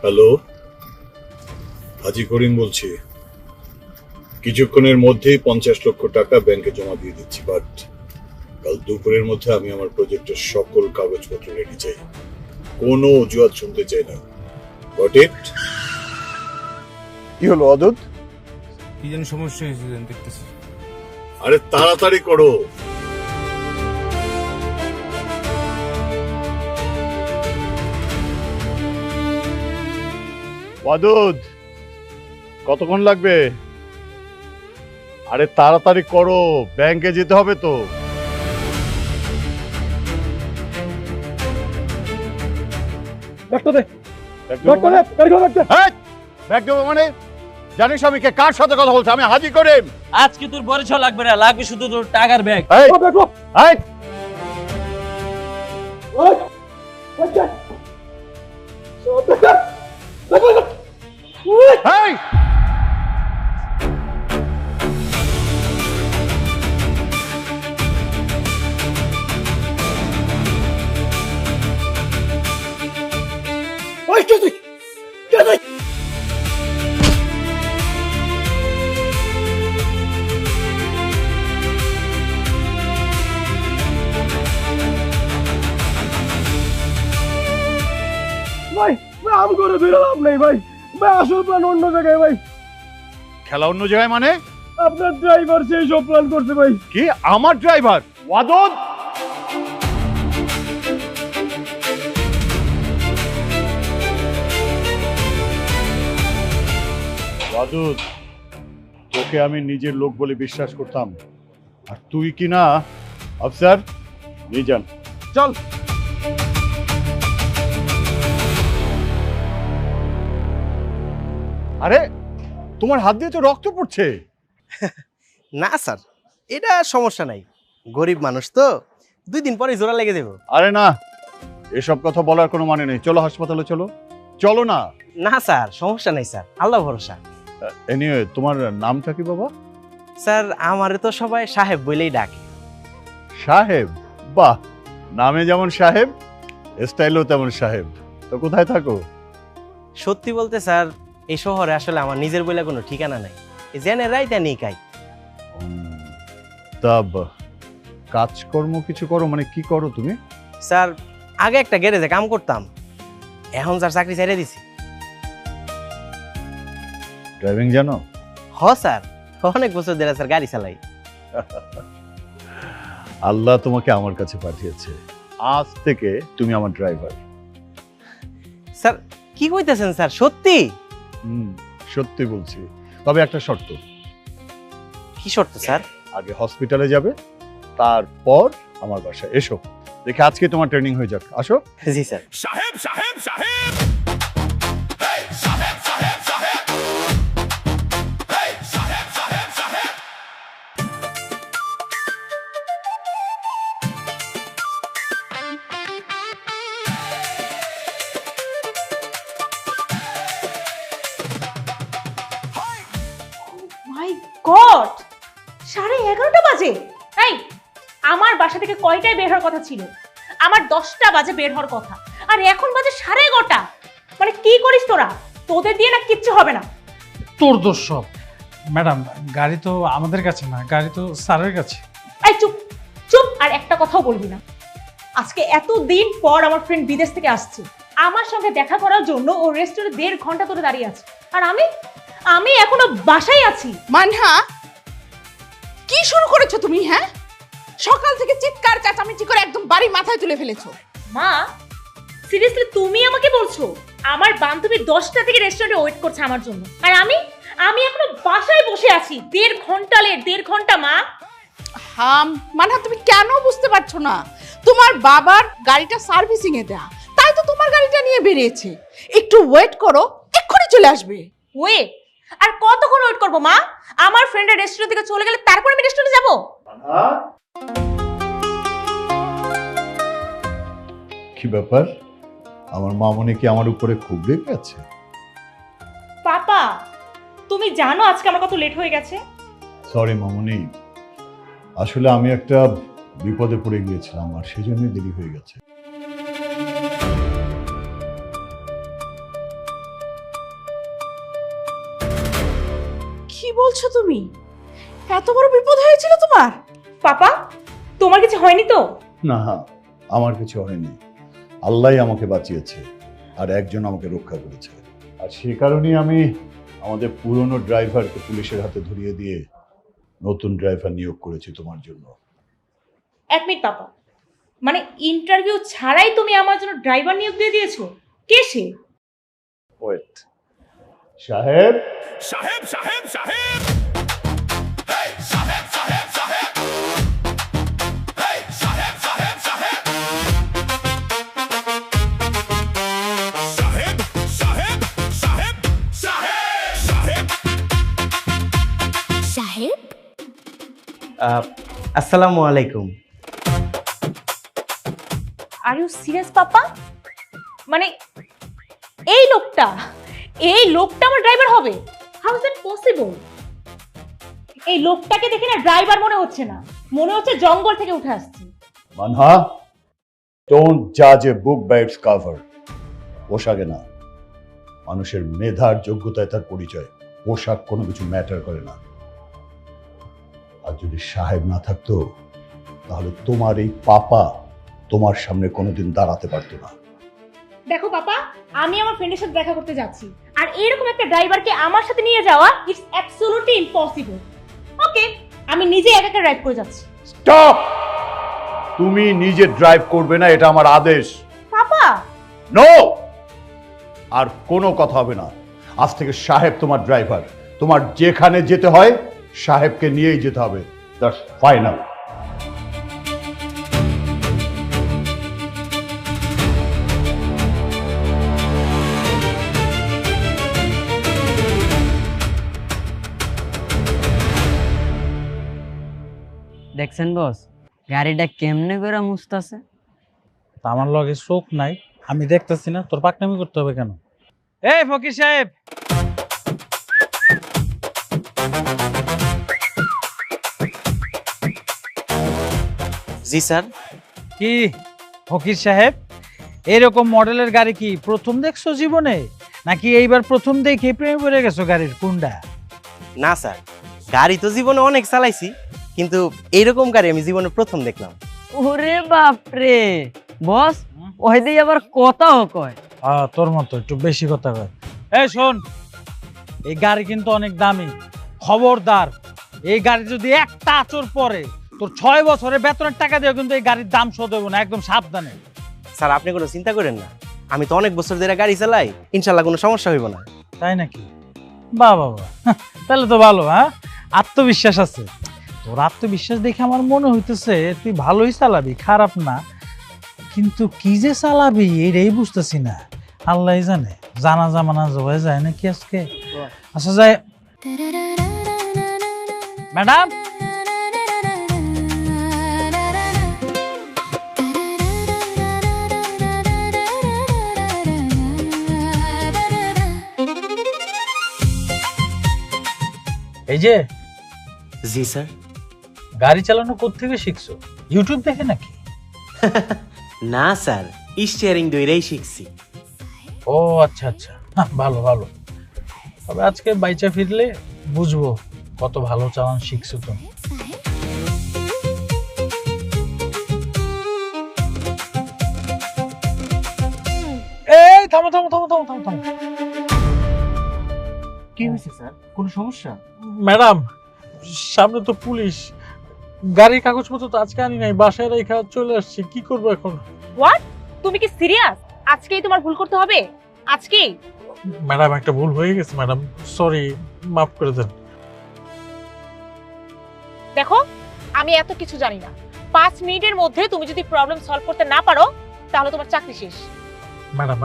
Hello, হাজি করিম বলছি। কিছুক্ষণের মধ্যেই 50 লক্ষ টাকা ব্যাংকে জমা দিয়ে দিচ্ছি, বাট কাল দুপুরের মধ্যে আমি আমার প্রজেক্টের সকল কাগজপত্র রেডি চাই। কোনো অজুহাত শুনতে চাই না। Got it? কি হলো অদূত? কি যেন সমস্যা হয়েছে দেখতেছি। আরে তাড়াতাড়ি করো। অদূত, কতক্ষণ লাগবে? আরে তাড়াতাড়ি করো, ব্যাংকে যেতে হবে তো। ব্যাগ দেবো মানে? জানিস আমি কার সাথে কথা বলছি? আমি হাজি করিম। আজকে তোর পরিচয় লাগবে না, লাগবে শুধু তোর টাকার ব্যাগ। এই, এই, এই! ভাই ভাই আম করে ধরে লাভ নেই ভাই। ভাই আসল প্ল্যান অন্য জায়গায় ভাই। খেলা অন্য জায়গায় মানে? আপনার ড্রাইভার সেই সব প্ল্যান করছে ভাই। কি আমার ড্রাইভার? ওয়াদুদ, ওয়াদুদ, তোকে আমি নিজের লোক বলে বিশ্বাস করতাম, আর তুই কি না আফসার? নিয়ে যান, চল। আরে তোমার হাত দিয়ে তো রক্ত পড়ছে। না স্যার, এটা সমস্যা নাই, গরিব মানুষ তো, 2 দিন পরে জোড়া লেগে দেবো। আরে না, এসব কথা বলার কোনো মানে নেই। চলো হাসপাতালে, চলো। চলো না। না স্যার, সমস্যা নাই স্যার, আল্লাহ ভরসা। এনিওয়ে, তোমার নামটা কি বাবা? স্যার আমারে তো সবাই সাহেব বলেই ডাকে। সাহেব? বাহ, নামে যেমন সাহেব, স্টাইলও তেমন সাহেব। তো কোথায় থাকো? সত্যি বলতে স্যার, এই শহরে আসলে আমার নিজের বলে কোনো ঠিকানা নাই, জেনে রাইতে নেই কাই। তা কাজকর্ম কিছু করো মানে কি করো তুমি? স্যার আগে একটা গ্যারেজে কাম করতাম, এখন স্যার চাকরি ছেড়ে দিছি। ড্রাইভিং জানো? হ স্যার, অনেক বছর ধরে স্যার গাড়ি চালাই। আল্লাহ তোমাকে আমার কাছে পাঠিয়েছে, আজ থেকে তুমি আমার ড্রাইভার। স্যার কি কইতেছেন স্যার, সত্যি? সত্যি বলছি, তবে একটা শর্ত। কি শর্ত স্যার? আগে হসপিটালে যাবে, তারপর আমার বাসায় এসো। দেখে আজকে তোমার ট্রেনিং হয়ে যাক। আসো। জি স্যার। সাহেব সাহেব সাহেব মাই গড, 11:30 বাজে। এই, আমার বাসা থেকে কয়টায় বের হওয়ার কথা ছিল? আমার 10টা বাজে বের হওয়ার কথা, আর এখন বাজে 11:30। মানে কি করিস তোরা? তোদের দিয়ে না কিচ্ছু হবে না। তোর দোষ সব। ম্যাডাম, গাড়ি তো আমাদের কাছে না, গাড়ি তো স্যারের কাছে। এই চুপ চুপ, আর একটা কথাও বলবি না। আজকে এতদিন পর আমার ফ্রেন্ড বিদেশ থেকে আসছে, আমার সঙ্গে দেখা করার জন্য ও রেস্টুরেন্টে 1.5 ঘন্টা ধরে দাঁড়িয়ে আছে, আর আমি এখনো বাসায় আছি। মানহা, কি শুরু করেছো তুমি? হ্যাঁ, সকাল থেকে চিৎকার চেঁচামেচি করে একদম বাড়ি মাথায় তুলে ফেলেছো। মা, সিরিয়াসলি তুমি আমাকে বলছো আমার বান্ধবী 10টা থেকে রেস্টুরেন্টে ওয়েট করছে আমার জন্য, আর আমি এখনো বাসায় বসে আছি? 1.5 ঘন্টা লেট, 1.5 ঘন্টা মা। হাম, মানহা তুমি কেন বুঝতে পারছো না? তোমার বাবার গাড়িটা সার্ভিসিং এ দেয়া, তাই তো তোমার গাড়িটা নিয়ে বেরিয়েছে। একটু ওয়েট করো, এক্ষুনি চলে আসবে। ওয়েট? আর কতক্ষণ ওয়েট করবো মা? আমার ফ্রেন্ডের রেস্টুরেন্ট থেকে চলে গেলে তারপর আমি রেস্টুরেন্টে যাবো? কি ব্যাপার, আমার মামনি কি আমার উপরে খুব রেগে আছে? পাপা, তুমি জানো আজকে আমার কত লেট হয়ে গেছে? সরি মামনি, আসলে আমি একটা বিপদে পড়ে গিয়েছিলাম, আর সেজন্যই দেরি হয়ে গেছে। বলছো তুমি? এত বড় বিপদ হয়েছিল তোমার? পাপা, তোমার কিছু হয়নি তো? না, আমার কিছু হয়নি। আল্লাহই আমাকে বাঁচিয়েছে আর একজন আমাকে রক্ষা করেছে। আর সে কারণেই আমি আমাদের পুরনো ড্রাইভারকে পুলিশের হাতে ধরিয়ে দিয়ে নতুন ড্রাইভার নিয়োগ করেছি তোমার জন্য। এক মিনিট পাপা, মানে ইন্টারভিউ ছাড়াই তুমি আমার জন্য ড্রাইভার নিয়োগ দিয়ে দিয়েছো? কে সে? ওয়েট, সাহেব। সাহেব সাহেব সাহেব এই সাহেব সাহেব সাহেব এই সাহেব সাহেব সাহেব সাহেব সাহেব সাহেব সাহেব সাহেব আসসালামু আলাইকুম। আর ইউ সিরিয়াস পাপা? মানে এই লোকটা আমার ড্রাইভার হবে? How is that possible? এই লোকটাকে দেখে না ড্রাইভার মনে হচ্ছে না, মনে হচ্ছে জঙ্গল থেকে উঠে আসছে। মানহা, ডোন্ট জাজ এ বুক বাই ইটস কভার। পোশাকে না, মানুষের মেধার যোগ্যতায় তার পরিচয়। পোশাক কোনো কিছু ম্যাটার করে না। আর যদি সাহেব না থাকতো তাহলে তোমার এই পাপা তোমার সামনে কোনোদিন দাঁড়াতে পারতো না। দেখো পাপা, আমি আমার ফ্রেন্ডের সাথে দেখা করতে যাচ্ছি, আর এরকম একটা ড্রাইভারকে আমার সাথে নিয়ে যাওয়া ইটস অ্যাবসলিউটলি ইম্পসিবল। ওকে, আমি নিজে একা একা ড্রাইভ করে যাচ্ছি। স্টপ! তুমি নিজে ড্রাইভ করবে না, এটা আমার আদেশ। পাপা, নো! আর কোনো কথা হবে না। আজ থেকে সাহেব তোমার ড্রাইভার। তোমার যেখানে যেতে হয় সাহেবকে নিয়েই যেতে হবে। That's final. দেখছেন বস, গাড়িটা কেমনে করে মুছতাছে? আমার লগে চোখ নাই, আমি দেখতেছি না, তোর পাকনামি করতে হবে কেন? এই ফকির সাহেব, জি স্যার। কি ফকির সাহেব, এরকম মডেলের গাড়ি কি প্রথম দেখছো জীবনে, নাকি এইবার প্রথম দেখে প্রেমে পড়ে গেছো গাড়ির কুন্ডা? না স্যার, গাড়ি তো জীবনে অনেক চালাইছি, কিন্তু এইরকম গাড়ি আমি জীবনে প্রথম দেখলাম। ওরে বাপরে বস, ওই দিয়ে আবার কথাও কয়। তোর মতো একটু বেশি কথা কয়। এই শোন, এই গাড়ি কিন্তু অনেক দামি, খবরদার এই গাড়ি যদি একটা আঁচড় পরে তোর 6 বছরের বেতনের টাকা দিয়ে কিন্তু এই গাড়ির দাম শোধ হবে না, একদম সাবধানে। স্যার আপনি কোনো চিন্তা করেন না, আমি তো অনেক বছর ধরে গাড়ি চালাই, ইনশাল্লাহ কোনো সমস্যা হইব না। তাই নাকি? বাহ বাহ বাহ, তাহলে তো ভালো। হ্যাঁ, আত্মবিশ্বাস আছে তোর। আত্মবিশ্বাস দেখে আমার মনে হইতেছে তুই ভালোই চালাবি, খারাপ না। কিন্তু কি যে চালাবি এটাই বুঝতেছি না, আল্লাহ জানে। জানা জামানা জবাই যায় নাকি আজকে? আচ্ছা যায়। ম্যাডাম, এই যে। জি স্যার। গাড়ি চালানো কোত্থেকে শিখছো? ইউটিউব দেখে নাকি? না স্যার, স্টিয়ারিং ধরেই শিখছি। ও আচ্ছা আচ্ছা, ভালো ভালো। তবে আজকে বাইচা ফিরলে বুঝবো কত ভালো চালান শিখছো তুমি। এই থামো থামো থামো থামো থামো থামো। কি হয়েছে স্যার, কোনো সমস্যা? ম্যাডাম, সামনে তো পুলিশ, গাড়ির কাগজপত্র তো আজকে আনি নাই, বাসায় রেখে চলে আসছি, কি করবো এখন? হোয়াট? তুমি কি সিরিয়াস? আজকেই তোমার ভুল করতে হবে? আজকেই? ম্যাডাম একটা ভুল হয়ে গেছে ম্যাডাম, সরি, মাফ করে দেন। দেখো, আমি এত কিছু জানি না। 5 মিনিটের মধ্যে তুমি যদি প্রবলেম সলভ করতে না পারো তাহলে তোমার চাকরি শেষ। ম্যাডাম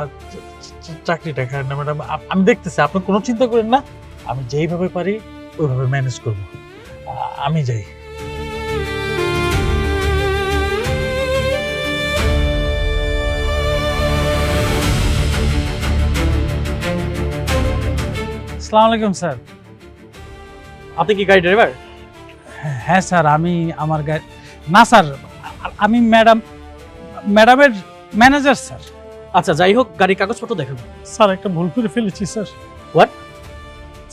চাকরিটা খায় না ম্যাডাম, আমি দেখতেছি, আপনি কোনো চিন্তা করেন না, আমি যেইভাবে পারি ওইভাবে ম্যানেজ করব। আমি যাই। আসসালামু আলাইকুম স্যার। আপনি কি গাড়ি ড্রাইভার? হ্যাঁ স্যার, আমি আমার গাড়ি না স্যার, আমি ম্যাডামের ম্যানেজার স্যার। আচ্ছা, যাই হোক, গাড়ির কাগজপত্র দেখাবো। স্যার একটা ভুল করে ফেলেছি স্যার। হোয়াট?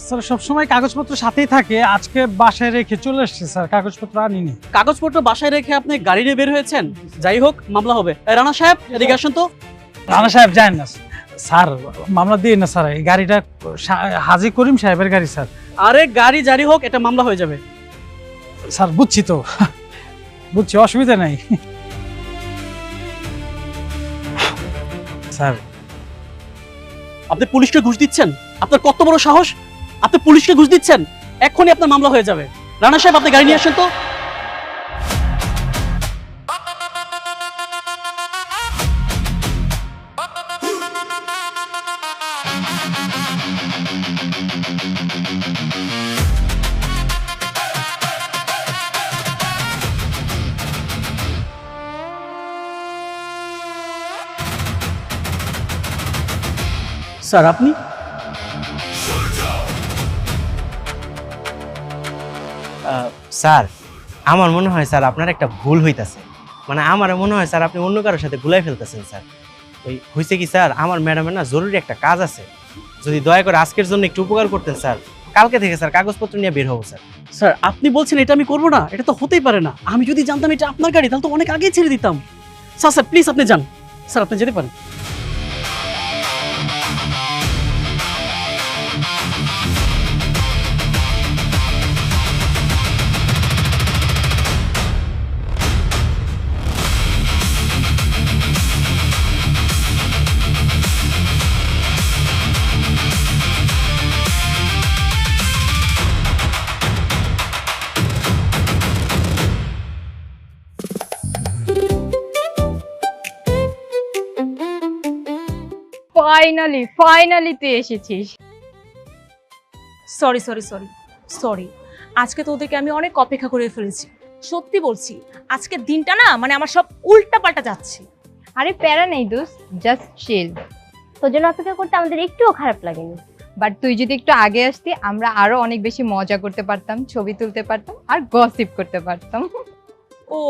স্যার সবসময় কাগজপত্র সাথেই থাকে, আজকে বাসায় রেখে চলে এসেছে স্যার, কাগজপত্র আনিনি। কাগজপত্র বাসায় রেখে আপনি গাড়ি নিয়ে বের হয়েছেন? যাই হোক, মামলা হবে। রানা সাহেব, এদিকে আসুন তো। রানা সাহেব জানেন না স্যার, মামলা দিয়ে না স্যার, এই গাড়িটা হাজী করিম সাহেবের গাড়ি স্যার। আরে গাড়ি জারি হোক, এটা মামলা হয়ে যাবে। স্যার বুঝছি তো, বুঝছি, অসুবিধা নাই স্যার। আপনি পুলিশকে ঘুষ দিচ্ছেন? আপনার কত বড় সাহস! আপনি পুলিশকে ঘুষ দিচ্ছেন? এক্ষুনি আপনার মামলা হয়ে যাবে। রানা সাহেব, আপনি গাড়ি নিয়ে আসেন তো। স্যার আপনি? স্যার আমার মনে হয় স্যার আপনার একটা ভুল হইতাছে, মানে আমার মনে হয় স্যার আপনি অন্য কারোর সাথে গুলাই ফেলতেছেন স্যার। ওই হয়েছে কি স্যার, আমার ম্যাডামের না জরুরি একটা কাজ আছে, যদি দয়া করে আজকের জন্য একটু উপকার করতেন স্যার, কালকে থেকে স্যার কাগজপত্র নিয়ে বের হবো স্যার। স্যার আপনি বলছেন এটা আমি করবো না? এটা তো হতেই পারে না। আমি যদি জানতাম এটা আপনার গাড়ি, তাহলে তো অনেক আগেই ছেড়ে দিতাম। স্যার স্যার প্লিজ আপনি যান। স্যার আপনি যেতে পারেন। ফাইনালি তুই এসেছিস। সরি সরি সরি সরি, আজকে তোদেরকে আমি অনেক অপেক্ষা করে ফেলেছি। সত্যি বলছি, আজকের দিনটা না মানে আমার সব উল্টা পাল্টা যাচ্ছে। আরে প্যারা নেই দোস্ত, জাস্ট চিল। তোর জন্য অপেক্ষা করতে আমাদের একটুও খারাপ লাগেনি। বাট তুই যদি একটু আগে আসতি, আমরা আরো অনেক বেশি মজা করতে পারতাম, ছবি তুলতে পারতাম আর গসিপ করতে পারতাম। ও,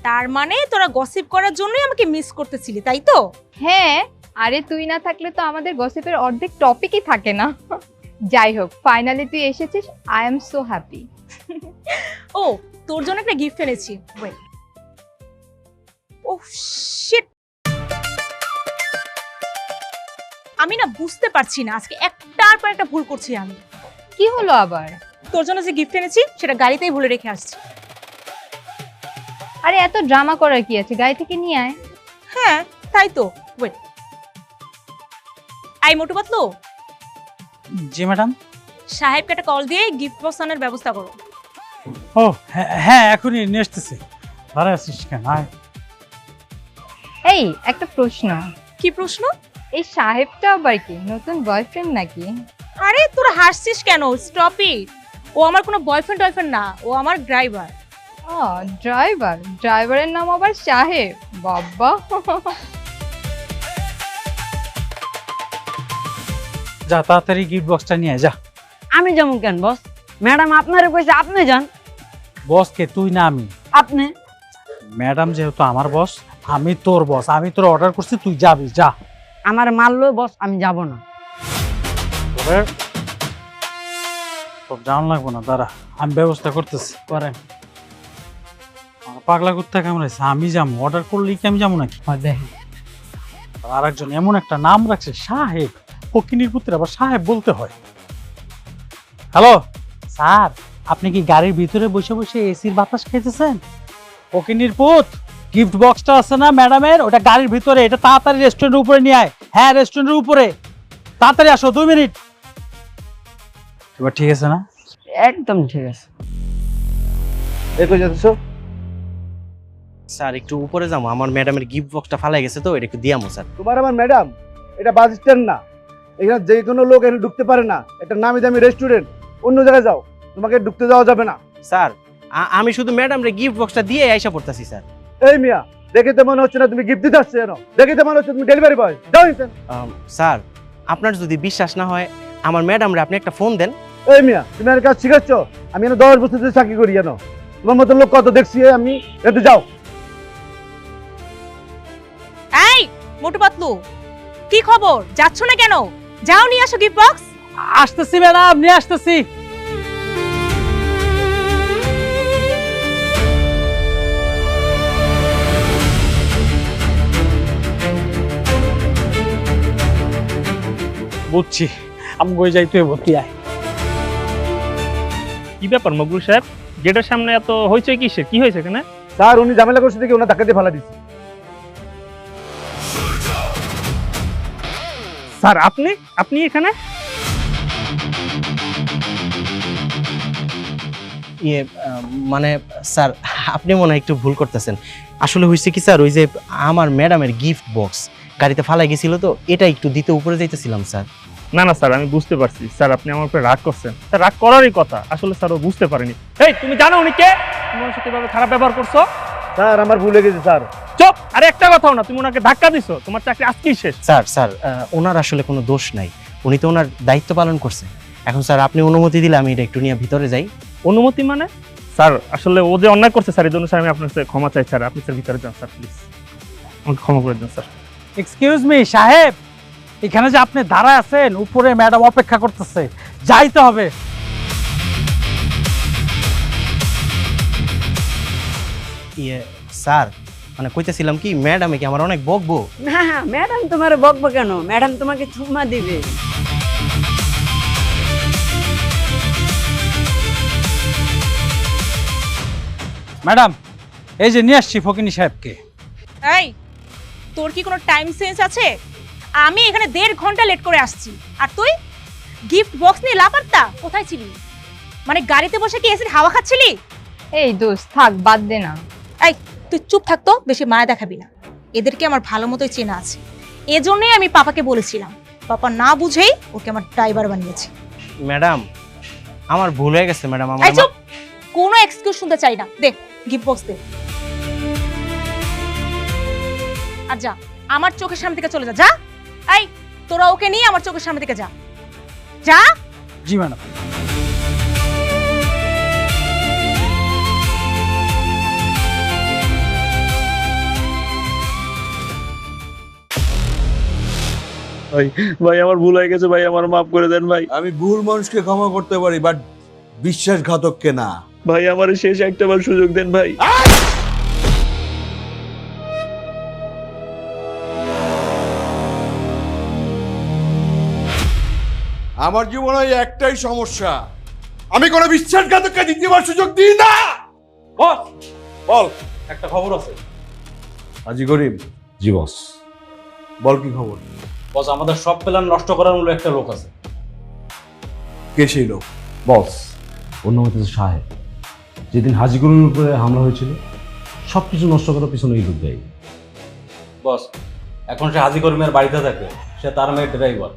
তার মানে তোরা গসিপ করার জন্যই আমাকে মিস করতেছিলি, তাই তো? হ্যাঁ, আরে তুই না থাকলে তো আমাদের গসিপের অর্ধেক টপিকই থাকে না। যাই হোক, ফাইনালি তুই এসেছিস, আই এম সো হ্যাপি। ও, তোর জন্য একটা গিফট এনেছি। ওয়েট। ও শিট, আমি না বুঝতে পারছি না, আজকে একটার পর একটা ভুল করছি আমি। কি হলো আবার? তোর জন্য যে গিফট এনেছি সেটা গাড়িতেই ভুলে রেখে আসছি। আরে এত ড্রামা করার কি আছে, গাড়ি থেকে নিয়ে আয়। হ্যাঁ তাই তো। ওয়েট, আই মোটু পাতলু। জি ম্যাডাম। সাহেবকে একটা কল দিয়ে গিফট বক্স আনার ব্যবস্থা করো। ও হ্যাঁ, এখনই নিয়ে আসতেছি। দাঁড়ায় আছিস কেন? আয়। এই একটা প্রশ্ন। কি প্রশ্ন? এই সাহেবটা আবার কি নতুন বয়ফ্রেন্ড নাকি? আরে তোরা হাসছিস কেন? Stop it. ও আমার কোনো বয়ফ্রেন্ড না, ও আমার ড্রাইভার। ও ড্রাইভার? ড্রাইভারের নাম আবার সাহেব? বাবা। যা তাড়াতাড়ি গিফট বক্সটা নিয়ে আয়, যা। আমি যেমন কেন বস? ম্যাডাম আপনারে কইছে আপনি যান। বস কে? তুই না আমি? আপনি। ম্যাডাম যেহেতু আমার বস, আমি তোর বস, আমি তোর অর্ডার করছি, তুই যাবি, যা। আমার মারলো বস, আমি যাব না। তোর জান লাগবো না, দাঁড়া আমি ব্যবস্থা করতেছি। করেন। পাগলা কুত্তা কামড়াইছে, আমি যাবো? অর্ডার করলেই কি আমি যাবো নাকি? দেখেন আর একজন এমন একটা নাম রাখছে সাহেব, ফকিনীর পুত্র আবার সাহেব বলতে হয়। হ্যালো স্যার, আপনি কি গাড়ির ভিতরে বসে বসে এসির বাতাস খাইতেছেন? ফকিনীর পুত, গিফট বক্সটা আছে না ম্যাডামের, ওটা গাড়ির ভিতরে, এটা তাড়াতাড়ি রেস্টুরেন্টের উপরে নিয়ে আয়। হ্যাঁ, রেস্টুরেন্টের উপরে তাড়াতাড়ি আসো, 2 মিনিট। এবার ঠিক আছে না? একদম ঠিক আছে। স্যার একটু উপরে যাবো, আমার ম্যাডামের গিফট বক্সটা ফালাই গেছে তো, এটা একটু দিয়ামো স্যার। তোমার আমার ম্যাডাম, এটা বাস স্ট্যান্ড না, এখানে যে কোনো লোক এখানে ঢুকতে পারে না। এটা নামি দামি রেস্টুরেন্ট, অন্য জায়গায় যাও, তোমাকে ঢুকতে দেওয়া যাবে না। স্যার আমি শুধু ম্যাডামের গিফট বক্সটা দিয়ে আইসা পড়তাছি স্যার। এই মিয়া, দেখে তো মনে হচ্ছে না তুমি গিফট দিতে আসছো, কেন? দেখে তো মনে হচ্ছে তুমি ডেলিভারি বয়। যাও নিতেন। স্যার আপনার যদি বিশ্বাস না হয়, আমার ম্যাডামরে আপনি একটা ফোন দেন। এই মিয়া, তুমি আর কাজ শিখাচ্ছ? আমি এখানে 10 বছর ধরে চাকরি করি, জানো? তোমার মতো লোক কত দেখছি আমি। এতে যাও। এই মোটু পাতলু, কি খবর? যাচ্ছ না কেন? যাও নিয়ে আসো গিফট বক্স। আসতেছি ম্যাডাম, নিয়ে আসতেছি। বুঝছি, আমি বই যাই, তুই ভর্তি আয়। কি ব্যাপার মকবুল সাহেব, গেটের সামনে এত হইচই কিসের? কি হয়েছে এখানে? স্যার উনি ঝামেলা করছে দেখে ওনার ধাক্কা দিয়ে ফালা দিচ্ছে। স্যার আপনি আপনি এখানে? মানে স্যার, আপনি মনে হয় একটু ভুল করতেছেন। আসলে হয়েছে কি স্যার, ওই যে আমার ম্যাডামের গিফট বক্স গাড়িতে ফালাই গেছিল, তো এটা একটু দিতে উপরে যাইতেছিলাম স্যার। না না স্যার, আমি বুঝতে পারছি স্যার, আপনি আমার উপরে রাগ করছেন। স্যার রাগ করারই কথা, আসলে স্যার ও বুঝতে পারেনি। এই তুমি জানো উনি কে? তুমি ওর সাথে এভাবে খারাপ ব্যবহার করছো। স্যার আমার ভুল হয়ে গেছে স্যার। চুপ! আরে একটা কথাও না, তুমি ওনাকে ধাক্কা দিছো, তোমার চাকরি আজকেই শেষ। স্যার স্যার ওনার আসলে কোনো দোষ নাই, উনি তো ওনার দায়িত্ব পালন করছে। এখন স্যার আপনি অনুমতি দিলে আমি এটা একটু নিয়ে ভিতরে যাই। অনুমতি মানে? স্যার আসলে ও যে অন্যায় করছে স্যার, এই জন্য স্যার আমি আপনার কাছে ক্ষমা চাই স্যার। আপনি স্যার ভিতরে যান স্যার, প্লিজ আমাকে ক্ষমা করে দিন স্যার। এক্সকিউজ মি সাহেব, এখানে যে আপনি দাঁড়ায় আছেন, উপরে ম্যাডাম অপেক্ষা করতেছে, যাইতে হবে। স্যার মানে কইতেছিলাম কি, ম্যাডামে কি আমার অনেক বকবো? না ম্যাডাম তোমার বকবো কেন, ম্যাডাম তোমাকে চুম্মা দিবে। ম্যাডাম এই যে নিয়ে আসছি ফকিনী সাহেবকে। এই, তোর কি কোনো টাইম সেন্স আছে? আমি এখানে 1.5 ঘন্টা লেট করে আসছি, আর তুই গিফট বক্স নিয়ে লাপাত্তা। কোথায় ছিলি? মানে গাড়িতে বসে কি এসির হাওয়া খাচ্ছিলি? এই দোস্ত থাক, বাদ দে না। এই তুই চুপ থাকতো, বেশি মায়া দেখাবি না। এদেরকে আমার ভালো মতোই চেনা আছে, এজন্যই আমি পাপাকে বলেছিলাম। পাপা না বুঝেই ওকে আমার ড্রাইভার বানিয়েছে। ম্যাডাম আমার ভুল হয়ে গেছে ম্যাডাম। এই চুপ! কোনো এক্সকিউজ শুনতে চাই না, দে গিফট বক্স দে। আর যা, আমার চোখের সামনে থেকে চলে যা। যা, এই তোরা ওকে নিয়ে আমার চোখের সামনে থেকে যা। যা। জি ম্যাডাম। ভাই আমার ভুল হয়ে গেছে ভাই, আমার মাফ করে দেন ভাই। আমি ভুল মানুষকে ক্ষমা করতে পারি, বাট বিশ্বাসঘাতককে না। ভাই আমার শেষ একটাবার সুযোগ দেন ভাই। আমার জীবনে একটাই সমস্যা, আমি কোনো বিশ্বাসঘাতককে দ্বিতীয়বার সুযোগ দিই না। বস বল। একটা খবর আছে। আজি গরিব। জি বস। বল কি খবর? বস আমাদের সব প্ল্যান নষ্ট করার মূল্য একটা লোক আছে। কে সেই লোক? বস অন্য হইতেছে সাহেব। যেদিন হাজিগুরুর উপরে হামলা হয়েছিল সবকিছু নষ্ট করার পিছনে এই লোক দেয়। বস এখন সে হাজি কর্মীর বাড়িতে থাকে, সে তার মেয়ের ড্রাইভার।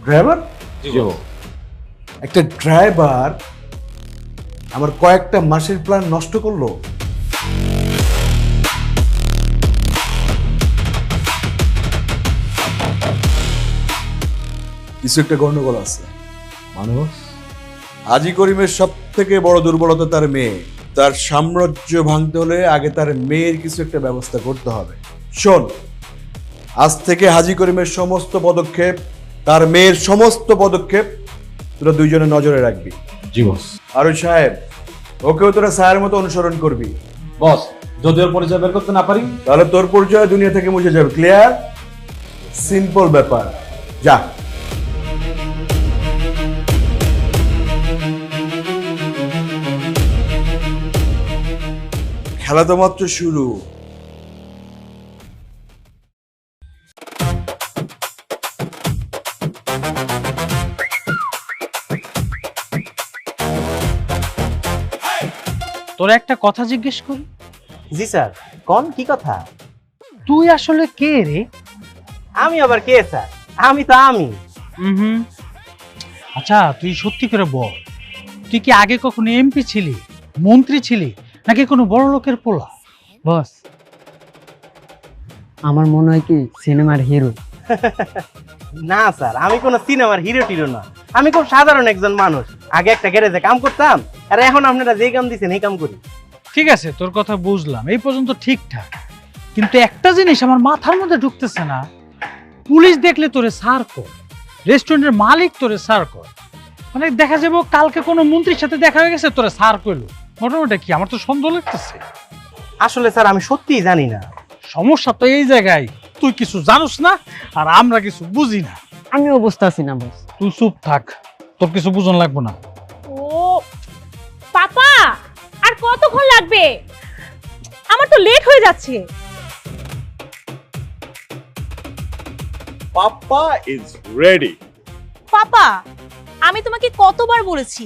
ড্রাইভার? জি বস। একটা ড্রাইভার আমার কয়েকটা মাসের প্ল্যান নষ্ট করলো। কিছু একটা গন্ডগোল আছে। মানে বস? হাজি করিমের সব থেকে বড় দুর্বলতা তার মেয়ে। তার সাম্রাজ্য ভাঙতে হলে আগে তার মেয়ের কিছু একটা ব্যবস্থা করতে হবে। শোন, আজ থেকে হাজি করিমের সমস্ত পদক্ষেপ, তার মেয়ের সমস্ত পদক্ষেপ তোরা দুইজনে নজরে রাখবি। জি বস। আর ওই সাহেব, ওকেও তোরা স্যারের মতো অনুসরণ করবি। বস যদি ওর পরিচয় বের করতে না পারি তাহলে তোর পরিচয় দুনিয়া থেকে মুছে যাবে। ক্লিয়ার? সিম্পল ব্যাপার। যা। খেলা তো মাত্র শুরু। তোর একটা কথা জিজ্ঞেস করি? জি স্যার, কোন কি কথা? তুই আসলে কে রে? আমি আবার কে স্যার? আমি তো আমি। আচ্ছা তুই সত্যি করে বল, তুই কি আগে কখনো এমপি ছিলি, মন্ত্রী ছিলি, নাকি কোনো বড় লোকের পোলা? বস আমার মনে হয় কি সিনেমার হিরো। না স্যার, আমি কোনো সিনেমার হিরো টিরো না। আমি খুব সাধারণ একজন মানুষ। আগে একটা গ্যারেজে কাম করতাম, আর এখন আপনারা যে কাম দিচ্ছেন এই কাম করি। ঠিক আছে, তোর কথা বুঝলাম, এই পর্যন্ত ঠিকঠাক। কিন্তু একটা জিনিস আমার মাথার মধ্যে ঢুকতেছে না, পুলিশ দেখলে তোরে সার কর, রেস্টুরেন্টের মালিক তোরে স্যার কর, মানে দেখা যাবো কালকে কোনো মন্ত্রীর সাথে দেখা হয়ে গেছে তোরে স্যার কইলো, ঘটনাটা কি? আমার তো সন্দেহ লাগতেছে। আসলে স্যার আমি সত্যিই জানি না। সমস্যা তো এই জায়গায়, তুই কিছু জানোস না আর আমরা কিছু বুঝি না। আমিও বুঝতে পারছি না বস। তুই চুপ থাক, তোর কিছু বুঝন লাগবো না। ও পাপা, আর কতক্ষণ লাগবে? আমার তো লেট হয়ে যাচ্ছে। পাপ্পা ইজ রেডি। পাপা, আমি তোমাকে কতবার বলেছি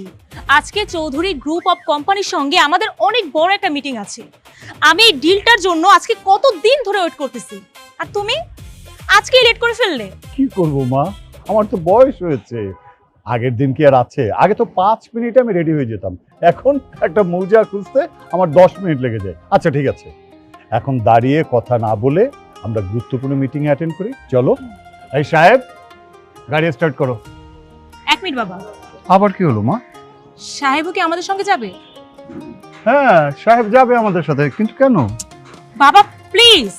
আজকে চৌধুরী গ্রুপ অফ কোম্পানির সঙ্গে আমাদের অনেক বড় একটা মিটিং আছে। আমি এই ডিলটার জন্য আজকে কতদিন ধরে ওয়েট করতেছি, আর তুমি আজকেই লেট করে ফেললে। কি করব মা, আমার তো বয়স হয়েছে। আগের দিন কি আর আছে? আগে তো 5 মিনিটে আমি রেডি হয়ে যেতাম, এখন একটা মৌজা খুঁজতে আমার 10 মিনিট লেগে যায়। আচ্ছা ঠিক আছে, এখন দাঁড়িয়ে কথা না বলে আমরা গুরুত্বপূর্ণ মিটিং অ্যাটেন্ড করি। চলো। এই সাহেব, গাড়ি স্টার্ট করো। 1 মিনিট বাবা। আবার কি হলো মা? সাহেবও কি আমাদের সঙ্গে যাবে? হ্যাঁ, সাহেব যাবে আমাদের সাথে, কিন্তু কেন? বাবা প্লিজ,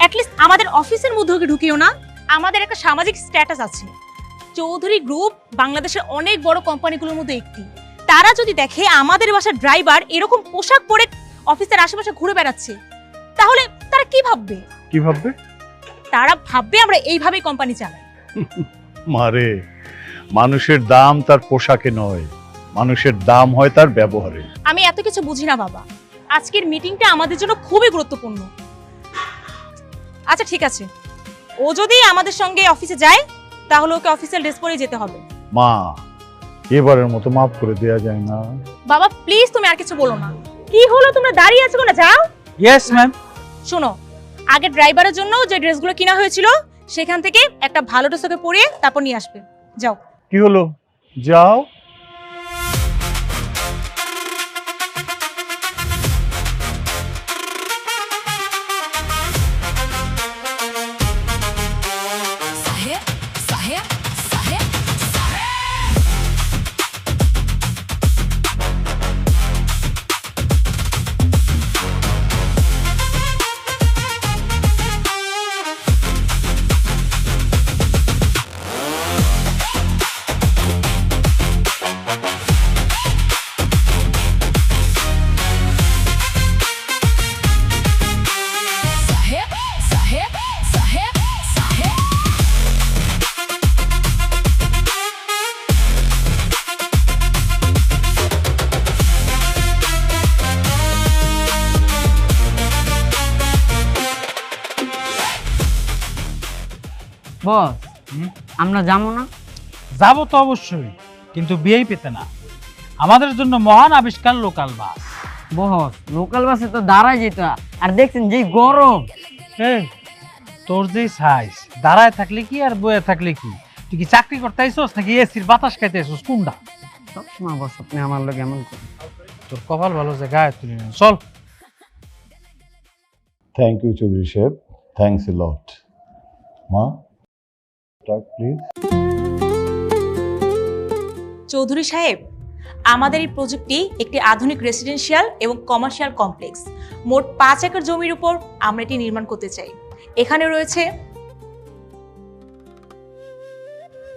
অ্যাটলিস্ট আমাদের অফিসের মধ্যে ওকে ঢুকিও না। আমাদের একটা সামাজিক স্ট্যাটাস আছে। চৌধুরী গ্রুপ বাংলাদেশের অনেক বড় কোম্পানিগুলোর মধ্যে একটি। তারা যদি দেখে আমাদের বাসার ড্রাইভার এরকম পোশাক পরে অফিসের আশেপাশে ঘুরে বেড়াচ্ছে, তাহলে তারা কি ভাববে? কি ভাববে? তারা ভাববে আমরা এইভাবেই কোম্পানি চালাই। মারে, মানুষের দাম তার পোশাকে নয়, মানুষের দাম হয় তার ব্যবহারে। আমি এত কিছু বুঝি না বাবা, আজকের মিটিংটা আমাদের জন্য খুবই গুরুত্বপূর্ণ। আচ্ছা ঠিক আছে, ও যদি আমাদের সঙ্গে অফিসে যায় তাহলে ওকে অফিসিয়াল ড্রেস পরে যেতে হবে। মা, এবারের মতো মাফ করে দেয়া যায় না? বাবা প্লিজ, তুমি আর কিছু বলো না। কি হলো, তোমরা দাঁড়িয়ে আছো না? যাও। Yes ma'am. শোনো, আগে ড্রাইভারের জন্য যে ড্রেসগুলো কিনা হয়েছিল সেখান থেকে একটা ভালো ড্রেস ওকে পরিয়ে তারপর নিয়ে আসবে। যাও। কি হলো, যাও। বস, আমরা যাবো না? যাবো তো অবশ্যই, কিন্তু বিয়েই পেতে না। আমাদের জন্য মহান আবিষ্কার লোকাল বাস। বস, লোকাল বাসে তো দাঁড়ায় যেত, আর দেখছেন যে গরম। তোর যে সাইজ, দাঁড়ায় থাকলে কি আর বয়ে থাকলে কি? তুই কি চাকরি করতে আইছস নাকি এসির বাতাস খাইতে আইছস? কোনটা? সবসময় বস আপনি আমার লোক এমন করে। তোর কপাল ভালো যে গায়ে তুলি না। চল। থ্যাংক ইউ চৌধুরী সাহেব, থ্যাংকস এ লট। মা, স্টার্ট প্লিজ। চৌধুরী সাহেব, আমাদের এই প্রজেক্টটি একটি আধুনিক রেসিডেন্সিয়াল এবং কমার্শিয়াল কমপ্লেক্স। মোট 5 একর জমির উপর আমরা এটি নির্মাণ করতে চাই। এখানে রয়েছে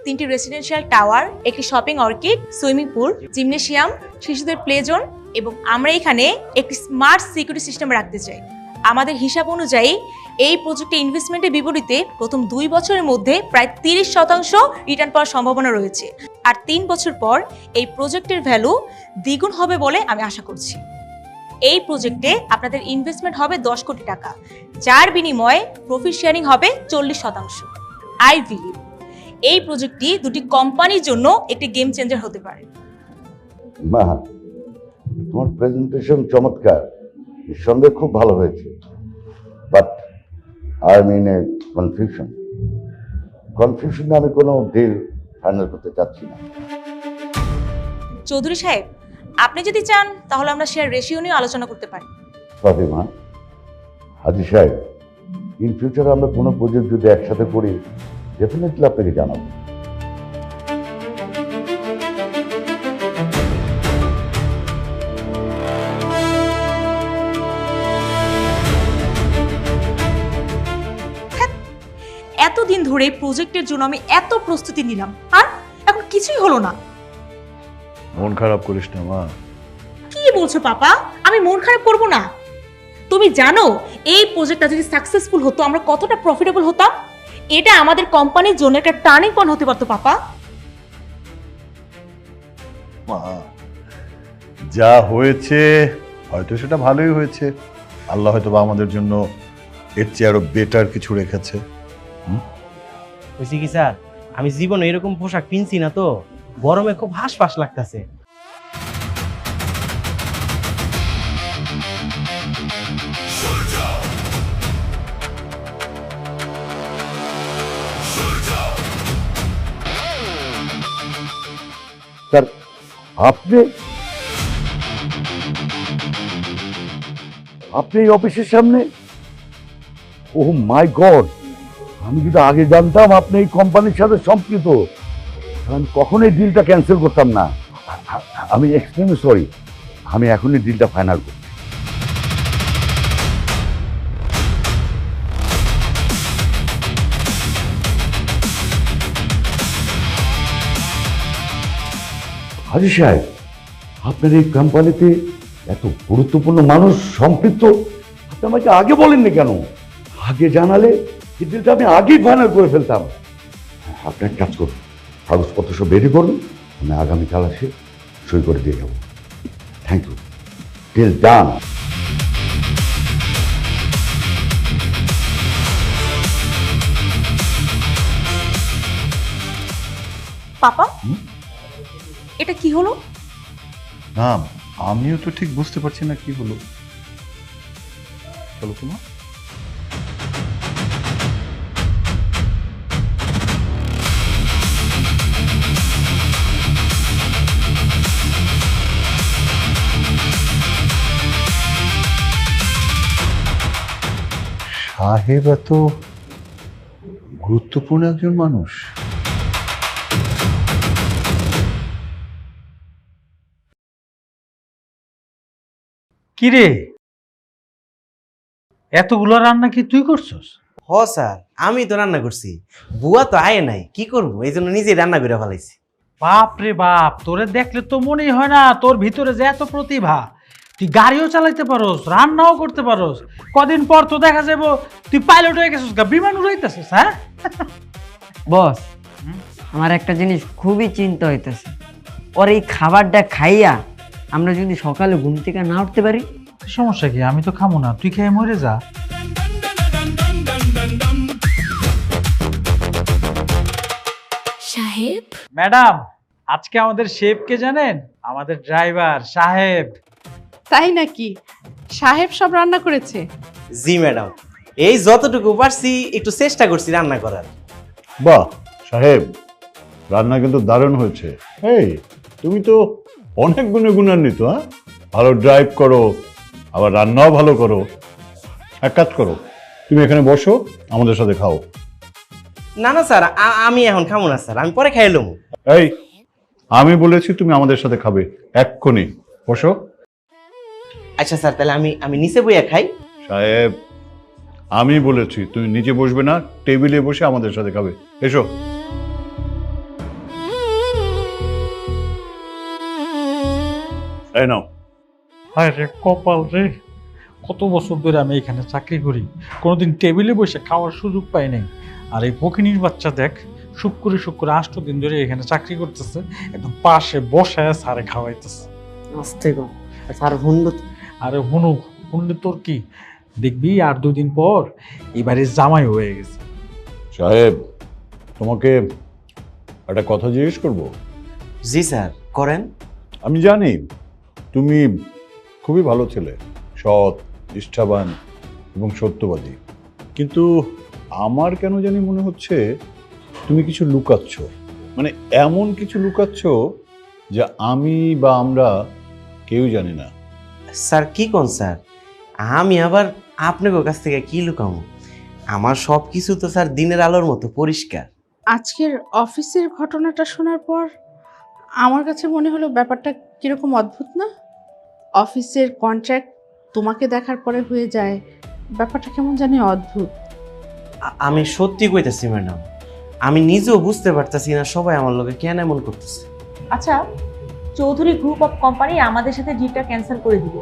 3টি রেসিডেন্সিয়াল টাওয়ার, একটি shopping orchid, swimming pool, gymnasium, শিশুদের প্লে জোন, এবং আমরা এখানে একটি স্মার্ট সিকিউরিটি সিস্টেম রাখতে চাই। আমাদের হিসাব অনুযায়ী এই প্রজেক্টে ইনভেস্টমেন্টের বিপরীতে প্রথম 2 বছরের মধ্যে প্রায় 30% রিটার্ন পাওয়ার সম্ভাবনা রয়েছে, আর 3 বছর পর এই প্রজেক্টের ভ্যালু দ্বিগুণ হবে বলে আমি আশা করছি। এই প্রজেক্টে আপনাদের ইনভেস্টমেন্ট হবে 10 কোটি টাকা, যার বিনিময়ে প্রফিট শেয়ারিং হবে 40%। আই বিলিভ এই প্রজেক্টটি দুটি কোম্পানির জন্য একটি গেম চেঞ্জার হতে পারে। মা, তোমার প্রেজেন্টেশন চমৎকার, নিঃসন্দেহে খুব ভালো হয়েছে, but I am in a কনফিউশনে আমি কোনো ডিল ফাইনাল করতে চাচ্ছি না। চৌধুরী সাহেব, আপনি যদি চান তাহলে আমরা শেয়ার রেশিও নিয়ে আলোচনা করতে পারি। তবে মা, হাজি সাহেব, ইন ফিউচার আমরা কোনো প্রজেক্ট যদি একসাথে করি, ডেফিনেটলি আপনাকে জানাবো। এত এতদিন ধরে প্রজেক্টের জন্য আমি এত প্রস্তুতি নিলাম, আর এখন কিছুই হলো না। মন খারাপ করিস না মা। কি বলছো পাপা? আমি মন খারাপ করব না? তুমি জানো এই প্রজেক্টটা যদি সাকসেসফুল হতো আমরা কতটা প্রফিটেবল হতাম। এটা আমাদের কোম্পানির জন্য একটা টার্নিং পয়েন্ট হতে পারতো পাপা। মা, যা হয়েছে হয়তো সেটা ভালোই হয়েছে। আল্লাহ হয়তো বা আমাদের জন্য এর চেয়ে আরো বেটার কিছু রেখেছে। হয়েছে কি স্যার, আমি জীবনে এরকম পোশাক কিনছি না, তো গরমে খুব হাঁসফাঁস লাগতেছে। স্যার আপনি আপনি এই অফিসের সামনে? ও মাই গড, আমি যদি আগে জানতাম আপনি এই কোম্পানির সাথে সম্পৃক্ত, আমি কখনোই ডিলটা ক্যান্সেল করতাম না। আমি এক্সট্রিমলি সরি, আমি এখনই ডিলটা ফাইনাল করব। হাজি সাহেব, আপনার এই কোম্পানিতে এত গুরুত্বপূর্ণ মানুষ সম্পৃক্ত, আপনি আমাকে আগে বলেননি কেন? আগে জানালে এই ডিলটা আমি আগেই ফাইনাল করে ফেলতাম। আপনি এক কাজ করুন, কাগজপত্র সব রেডি করুন, আমি আগামীকাল আসে সই করে দিয়ে যাবো। Thank you, deal done. Papa এটা কি হলো? না, আমিও তো ঠিক বুঝতে পারছি না কি হলো। চলো তোমার সাহেব এত গুরুত্বপূর্ণ একজন মানুষ। কিরে, এতগুলো রান্না কি তুই করছস? হ স্যার, আমি তো রান্না করছি, বুয়া তো আয় নাই, কি করবো, এই জন্য নিজেই রান্না করে ফেলাইছি। বাপ রে বাপ, তোরে দেখলে তো মনেই হয় না তোর ভিতরে যে এত প্রতিভা। তুই গাড়িও চালাইতে পারোস, রান্নাও করতে পারোস। কদিন পর তো দেখা যাবো তুই পাইলট হয়ে গেছিস, বিমান উড়াইতেছিস। হ্যাঁ বস, আমার একটা জিনিস খুবই চিন্তা হইতেছে। ওর এই খাবারটা খাইয়া আমরা যদি সকালে ঘুম থেকে না উঠতে পারি? সমস্যা কি? আমি তো খামো না, তুই খেয়ে মরে যা। সাহেব, ম্যাডাম, আজকে আমাদের শেফ কে জানেন? আমাদের ড্রাইভার সাহেব। তাই নাকি? সাহেব সব রান্না করেছে? জি ম্যাডাম, এই যতটুকু পারছি একটু চেষ্টা করছি রান্না করার। বাহ সাহেব, রান্না কিন্তু দারুণ হয়েছে। এই তুমি তো অনেক গুণে গুণান্বিত। হ্যাঁ, ভালো ড্রাইভ করো, আবার রান্নাও ভালো করো। এক কাজ করো, তুমি এখানে বসো, আমাদের সাথে খাও। না না স্যার, আমি এখন খাবো না স্যার, আমি পরে খাই এলাম। এই, আমি বলেছি তুমি আমাদের সাথে খাবে, এক্ষুনি বসো। আচ্ছা স্যার, তাহলে আমি নিচে বইয়া খাই। সাহেব, আমি বলেছি তুমি নিচে বসবে না, টেবিলে বসে আমাদের সাথে খাবে। এসো। এই নাও। হায় রে কপাল রে, কত বছর ধরে আমি এখানে চাকরি করি, কোনোদিন টেবিলে বসে খাওয়ার সুযোগ পাই নাই। আর এই ফকিনীর বাচ্চা দেখ, শুক্রে 8 দিন ধরে এখানে চাকরি করতেছে, একদম পাশে বসায় সারে খাওয়াইতেছে। আস্তে কর স্যার, হুন্ডু। আরে হুনুক হুন্ডে তোর কি, দেখবি আর 2 দিন পর এবারে জামাই হয়ে গেছে। সাহেব, তোমাকে একটা কথা জিজ্ঞেস করব? জি স্যার, করেন। আমি জানি তুমি খুবই ভালো ছেলে, সৎ, নিষ্ঠাবান এবং সত্যবাদী, কিন্তু আমার কেন জানি মনে হচ্ছে তুমি কিছু লুকাচ্ছ। মানে এমন কিছু লুকাচ্ছ যে আমি বা আমরা কেউ জানি না। স্যার কি কোন স্যার, আমি আবার আপনাদের কাছ থেকে কি লুকাবো? আমার সব কিছু তো স্যার দিনের আলোর মতো পরিষ্কার। আজকের অফিসের ঘটনাটা শোনার পর আমার কাছে মনে হলো ব্যাপারটা কিরকম অদ্ভুত না? অফিসের কন্ট্রাক্ট তোমাকে দেখার পরে হয়ে যায়, ব্যাপারটা কেমন জানি অদ্ভুত। আমি সত্যি কইতেছি ম্যাডাম, আমি নিজেও বুঝতে পারতেছি না সবাই আমার লোকে কেন এমন করতেছে। আচ্ছা, চৌধুরী গ্রুপ অফ কোম্পানি আমাদের সাথে ডিলটা ক্যান্সেল করে দিল,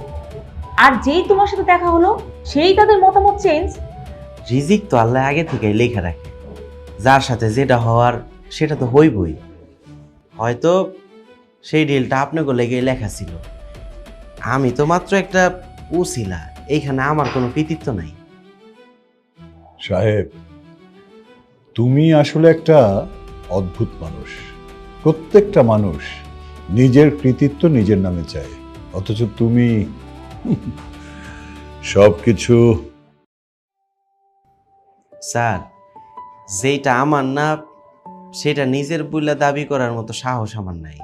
আর যেই তোমার সাথে দেখা হলো সেই তাদের মতামত চেঞ্জ। রিজিক তো আল্লাহ আগে থেকেই লেখা রাখে, যার সাথে যেটা হওয়ার সেটা তো হইবই। হয়তো সেই ডিলটা আপনাকে লেগে লেখা ছিল, আমি তো মাত্র একটা উছিলা, এইখানে আমার কোনো কৃতিত্ব নাই। সাহেব, তুমি আসলে একটা অদ্ভুত মানুষ। প্রত্যেকটা মানুষ নিজের কৃতিত্ব নিজের নামে চায়, অথচ তুমি সবকিছু। স্যার, যেটা আমার না সেটা নিজের বইলা দাবি করার মতো সাহস আমার নাই।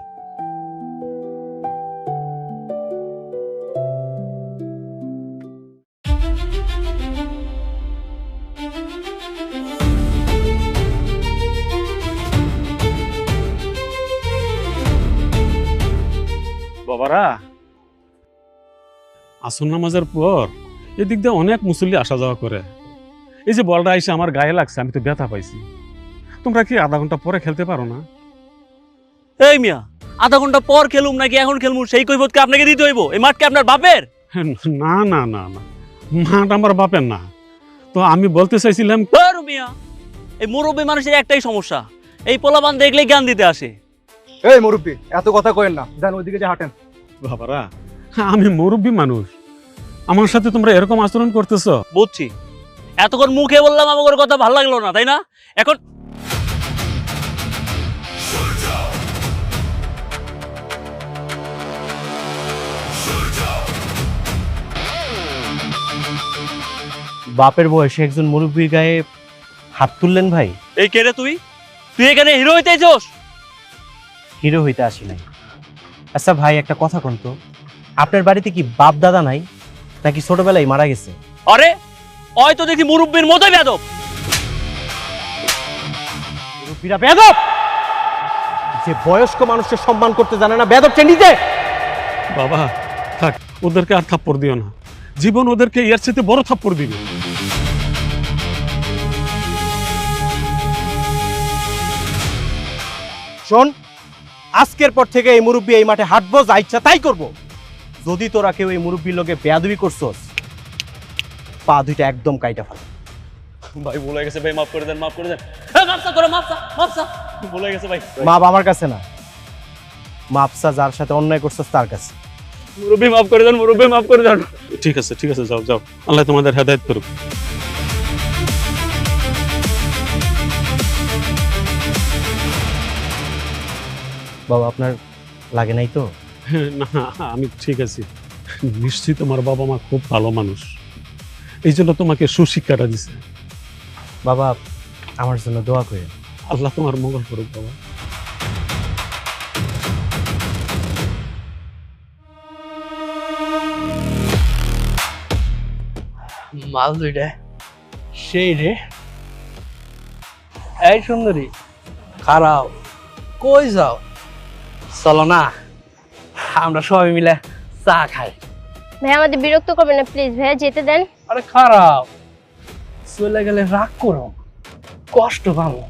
বাবারা, আসর নামাজের পর এদিক দিয়ে অনেক মুসল্লি আসা যাওয়া করে। এই যে বলটা এসে আমার গায়ে লাগছে, আমি তো ব্যথা পাইছি। তোমরা কি আধা ঘন্টা পরে খেলতে পারো না? এই মিয়া, আধা ঘন্টা পর খেলুম নাকি এখন খেলুম সেই কৈফিয়ত কি আপনাকে দিতে হইব? এই মাঠ কি আপনার বাপের? না না না না, মাঠ আমার বাপের না। তো আমি বলতে চাইছিলাম, মিয়া, এই মুরব্বী মানুষের একটাই সমস্যা, এই পোলাপান দেখলেই জ্ঞান দিতে আসে। এই মুরব্বী, এত কথা কইেন না, যান ওইদিকে যে হাঁটেন। বাবারা, আমি মুরব্বী মানুষ, আমার সাথে তোমরা এরকম আচরণ করতেছো? বুঝছি, এতক্ষণ মুখে বললাম আমার কথা ভালো লাগলো না, তাই না? এখন বাপের বয়সে একজন মুরব্বীর গায়ে হাত তুললেন ভাই? এই কে রে তুই? তুই এখানে হিরো হইতে আইছস? হিরো হইতে আসি নাই। আচ্ছা ভাই, একটা কথা কোন তো, আপনার বাড়িতে কি বাপ দাদা নাই নাকি ছোটবেলায় মারা গেছে? আরে ওই তো দেখি মুরব্বীর মতোই বেয়াদব। মুরব্বীরা বেয়াদব? যে বয়স্ক মানুষের সম্মান করতে জানে না, বেয়াদব চেন্ডিতে। বাবা থাক, ওদেরকে আর থাপ্পড় দিও না, জীবন ওদেরকে এর চেয়ে বড় থাপ্পড় দিবে। শোন, আজকের পর থেকে এই মুরব্বী এই মাঠে হাঁটবো, যা ইচ্ছা তাই করবো। যদি তোরা কেউ এই মুরব্বীর লোকে বেয়াদবি করছস, পা দুইটা একদম কাইটা ফেল। ভাই ভুলে গেছে ভাই, মাফ করে দেন, মাফ করে দেন। মাফসা করো, মাফসা ভুলে গেছে ভাই। মাপ আমার কাছে না, মাপসা যার সাথে অন্যায় করছস তার কাছে। মুরব্বী মাফ করে দেন, মুরব্বী মাফ করে দেন। ঠিক আছে ঠিক আছে, যাও যাও, আল্লাহ তোমাদের হেদায়েত করুক। বাবা, আপনার লাগে নাই তো? না, আমি ঠিক আছি। নিশ্চয়ই তোমার বাবা মা খুব ভালো মানুষ, এই জন্য তোমাকে সুশিক্ষাটা দিছে। বাবা, আমার জন্য দোয়া করে। আল্লাহ তোমার মঙ্গল করুক বাবা। মাল দুইটা সেই রে। এই সুন্দরী, খারাপ, কই যাও? চলো না, আমরা সবাই মিলে চা খাই। ভাই আমাদের বিরক্ত করবেন না প্লিজ, ভাইয়া যেতে দেন। আরে খারাপ, চলে গেলে রাগ করো, কষ্ট পাবো।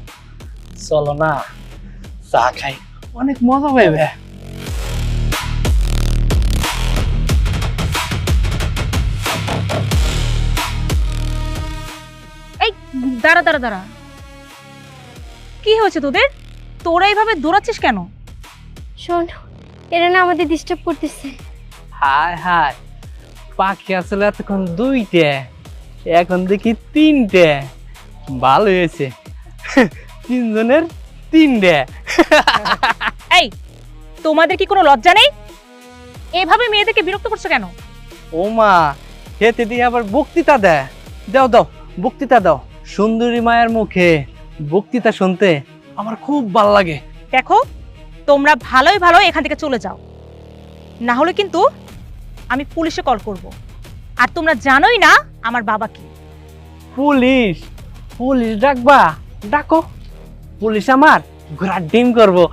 চলো না, চা খাই, অনেক মজা পাইবে। এই দাঁড়া দাঁড়া দাঁড়া, কি হয়েছে তোদের? তোরা এইভাবে দৌড়াচ্ছিস কেন? শোন, এরা না আমাদের ডিস্টার্ব করতেছে। হায় হায়, পাখি আসলে এতক্ষণ দুইটে, এখন দেখি তিনটে। ভালো হয়েছে, তিনজনের তিনটে। এই, তোমাদের কি কোনো লজ্জা নেই? এভাবে মেয়েদেরকে বিরক্ত করছো কেন? ও মা, খেতে দিয়ে আবার বক্তৃতা দেয়। দাও দাও, বক্তৃতা দাও। সুন্দরী মায়ের মুখে বক্তৃতা শুনতে আমার খুব ভালো লাগে। দেখো, তোমরা ভালোই ভালো এখান থেকে চলে যাও, না হলে কিন্তু আমি পুলিশে কল করব। আর তোমরা জানোই না আমার বাবা কি। পুলিশ? পুলিশ ডাকবা? ডাকো, পুলিশ আমার ঘোড়ার ডিম করবো।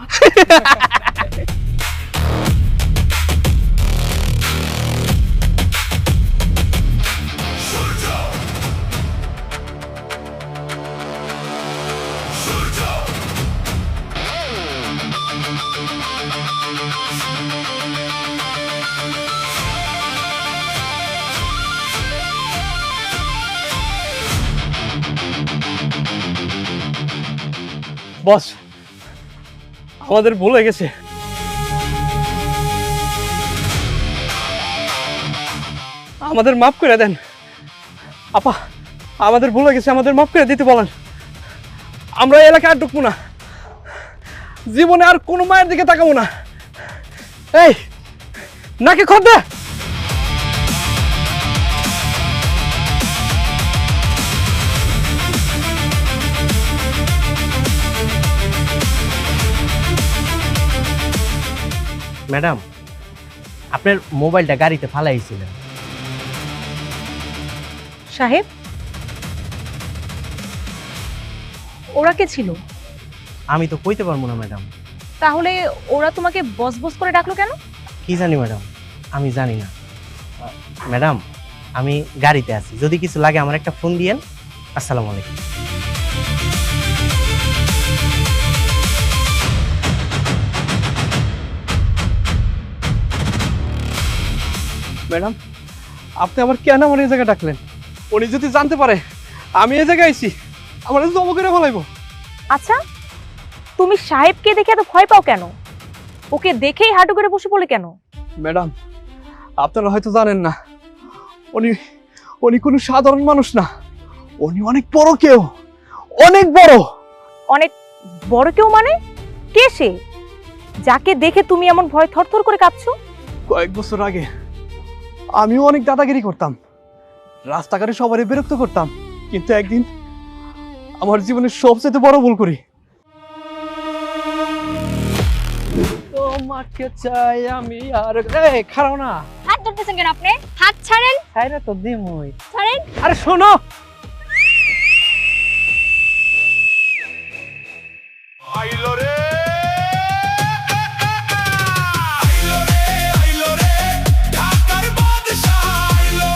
বস আমাদের ভুল হয়ে গেছে। আমাদের মাফ করে দেন আপা, আমাদের ভুল হয়ে গেছে, আমাদের মাফ করে দিতে বলেন। আমরা এই এলাকায় আর ঢুকবো না, জীবনে আর কোনো মায়ের দিকে তাকাবো না। এই নাকি খদ দে। ম্যাডাম, আপনার মোবাইলটা গাড়িতে ফালাইছিলেন। সাহেব, ওরা কে ছিল? আমি তো কইতে পারবো না ম্যাডাম। তাহলে ওরা তোমাকে বস বস করে ডাকলো কেন? কি জানি ম্যাডাম, আমি জানি না। ম্যাডাম, আমি গাড়িতে আছি, যদি কিছু লাগে আমার একটা ফোন দিয়েন। আসসালামু আলাইকুম। ম্যাডাম, আপনি আবার কেন আমার এই জায়গায় ডাকলেন? উনি যদি জানতে পারে আমি এই জায়গায় আইছি, আমার জমা করে ফেলাইবো। আচ্ছা, তুমি সাহেবকে দেখে এত ভয় পাও কেন? ওকে দেখেই হাঁটু করে বসে পড়লে কেন? ম্যাডাম, আপনারা হয়তো জানেন না, উনি উনি কোনো সাধারণ মানুষ না, উনি অনেক বড় কেউ, অনেক বড়। অনেক বড় কেউ মানে? কে সে, যাকে দেখে তুমি এমন ভয় থরথর করে কাঁপছো? কয়েক বছর আগে আমিও অনেক দাদাগিরি করতাম, রাস্তাঘাটে সবারই বিরক্ত করতাম, কিন্তু একদিন আমার জীবনের সবচেয়ে বড় ভুল করি। তোমাকে চাই আমি আর খারাপ না। হাত ধরতেছেন কেন আপনি? হাত ছাড়েন। ছাইরা তো দিমই। ছাড়েন। আরে শোনো, আইলো রে ঢাকার বাদশা আইলো,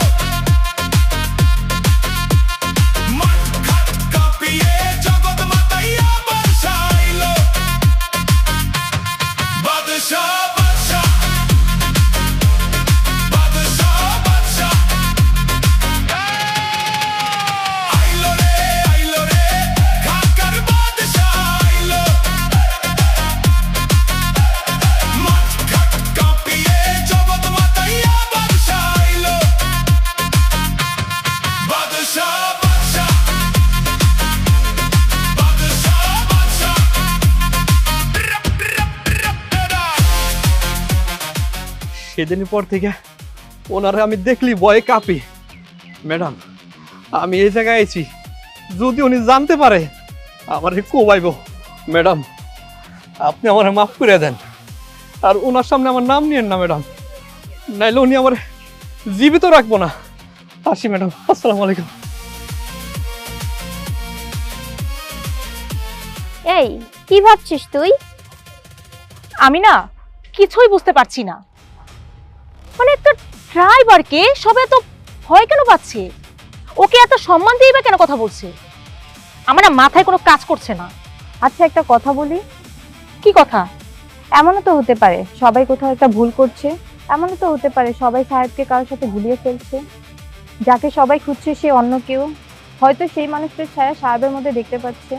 মাঠ ঘাট কাঁপিয়ে জগৎ মাতাইয়া বাদশা আইলো, বাদশা বাদশা বাদশা বাদশা আইলো রে ঢাকার বাদশা আইলো, মাঠ ঘাট কাঁপিয়ে জগৎ মাতাইয়া বাদশা আইলো, বাদশা বাদশা বাদশা বাদশা। সেদিনের পর থেকে ওনারা আমি দেখলি ভয়ে কাঁপি। ম্যাডাম, আমি এই জায়গায় আইছি, যদি উনি জানতে পারে আমার কোবাইব। ম্যাডাম, আপনি আমার মাফ করে দেন, আর ওনার সামনে আমার নাম নিয়েন না ম্যাডাম, নাইলে উনি আমার জীবিত রাখবো না। আসি ম্যাডাম, আসসালামু আলাইকুম। এই কি ভাবছিস তুই? আমি না কিছুই বুঝতে পারছি না, মানে একটা ড্রাইভারকে সবাই এত ভয় কেন পাচ্ছে? ওকে এত সম্মান দিয়ে বা কেন কথা বলছে? আমার না মাথায় কোনো কাজ করছে না। আচ্ছা একটা কথা বলি। কি কথা? এমনও তো হতে পারে সবাই কোথাও একটা ভুল করছে, এমনও তো হতে পারে সবাই সাহেবকে কারোর সাথে গুলিয়ে ফেলছে, যাকে সবাই খুঁজছে সে অন্য কেউ, হয়তো সেই মানুষটার ছায়া সাহেবের মধ্যে দেখতে পাচ্ছে।